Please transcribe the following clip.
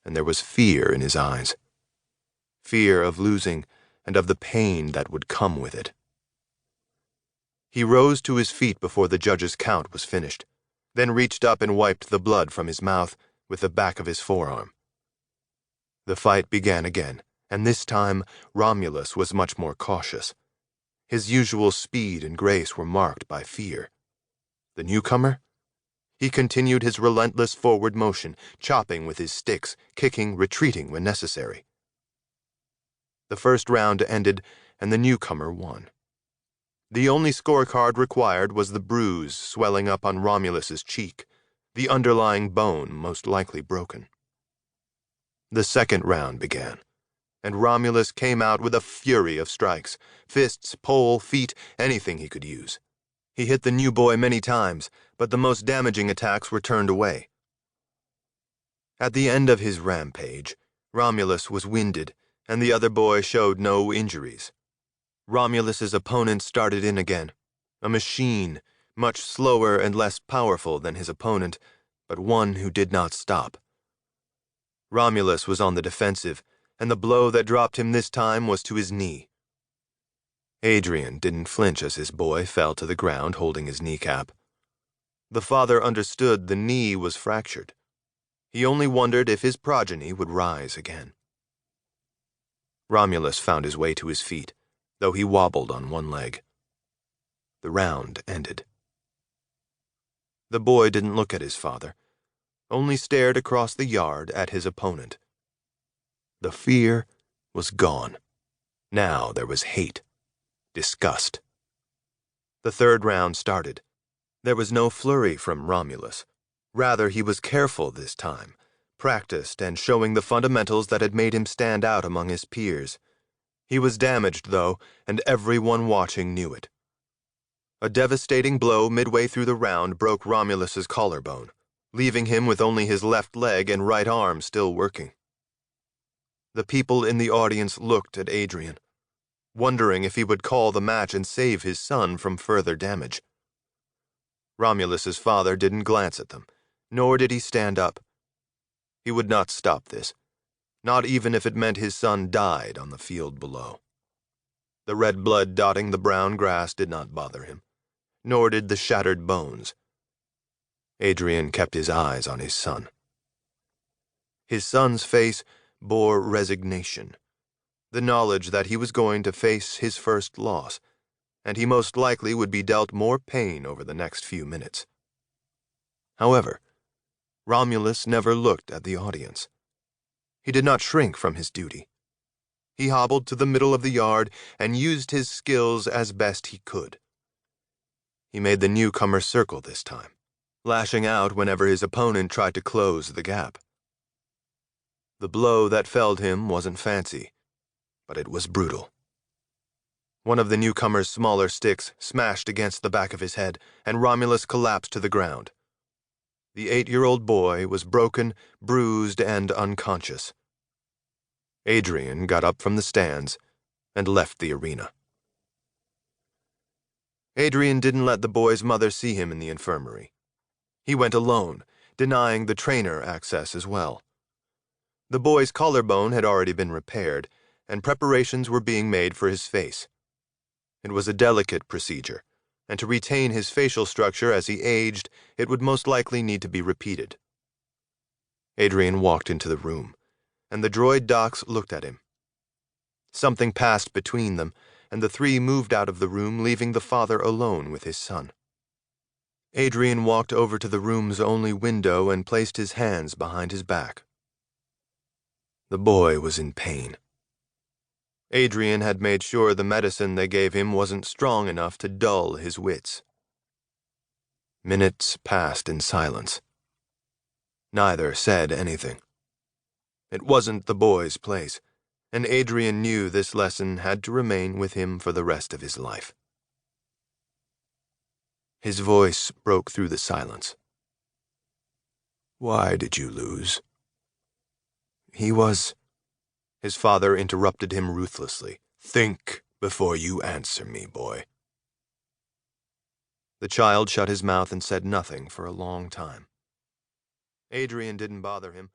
and there was fear in his eyes. Fear of losing and of the pain that would come with it. He rose to his feet before the judge's count was finished, then reached up and wiped the blood from his mouth with the back of his forearm. The fight began again, and this time Romulus was much more cautious. His usual speed and grace were marked by fear. The newcomer? He continued his relentless forward motion, chopping with his sticks, kicking, retreating when necessary. The first round ended, and the newcomer won. The only scorecard required was the bruise swelling up on Romulus's cheek, the underlying bone most likely broken. The second round began, and Romulus came out with a fury of strikes, fists, pole, feet, anything he could use. He hit the new boy many times, but the most damaging attacks were turned away. At the end of his rampage, Romulus was winded, and the other boy showed no injuries. Romulus's opponent started in again, a machine, much slower and less powerful than his opponent, but one who did not stop. Romulus was on the defensive, and the blow that dropped him this time was to his knee. Adrian didn't flinch as his boy fell to the ground holding his kneecap. The father understood the knee was fractured. He only wondered if his progeny would rise again. Romulus found his way to his feet, though he wobbled on one leg. The round ended. The boy didn't look at his father, only stared across the yard at his opponent. The fear was gone. Now there was hate, disgust. The third round started. There was no flurry from Romulus. Rather, he was careful this time, practiced and showing the fundamentals that had made him stand out among his peers. He was damaged, though, and everyone watching knew it. A devastating blow midway through the round broke Romulus's collarbone, leaving him with only his left leg and right arm still working. The people in the audience looked at Adrian, wondering if he would call the match and save his son from further damage. Romulus's father didn't glance at them, nor did he stand up. He would not stop this, not even if it meant his son died on the field below. The red blood dotting the brown grass did not bother him, nor did the shattered bones. Adrian kept his eyes on his son. His son's face bore resignation, the knowledge that he was going to face his first loss, and he most likely would be dealt more pain over the next few minutes. However, Romulus never looked at the audience. He did not shrink from his duty. He hobbled to the middle of the yard and used his skills as best he could. He made the newcomer circle this time, lashing out whenever his opponent tried to close the gap. The blow that felled him wasn't fancy, but it was brutal. One of the newcomer's smaller sticks smashed against the back of his head, and Romulus collapsed to the ground. The 8-year-old boy was broken, bruised, and unconscious. Adrian got up from the stands and left the arena. Adrian didn't let the boy's mother see him in the infirmary. He went alone, denying the trainer access as well. The boy's collarbone had already been repaired, and preparations were being made for his face. It was a delicate procedure, and to retain his facial structure as he aged, it would most likely need to be repeated. Adrian walked into the room, and the droid docs looked at him. Something passed between them, and the three moved out of the room, leaving the father alone with his son. Adrian walked over to the room's only window and placed his hands behind his back. The boy was in pain. Adrian had made sure the medicine they gave him wasn't strong enough to dull his wits. Minutes passed in silence. Neither said anything. It wasn't the boy's place, and Adrian knew this lesson had to remain with him for the rest of his life. His voice broke through the silence. "Why did you lose?" "He was—" His father interrupted him ruthlessly. "Think before you answer me, boy." The child shut his mouth and said nothing for a long time. Adrian didn't bother him,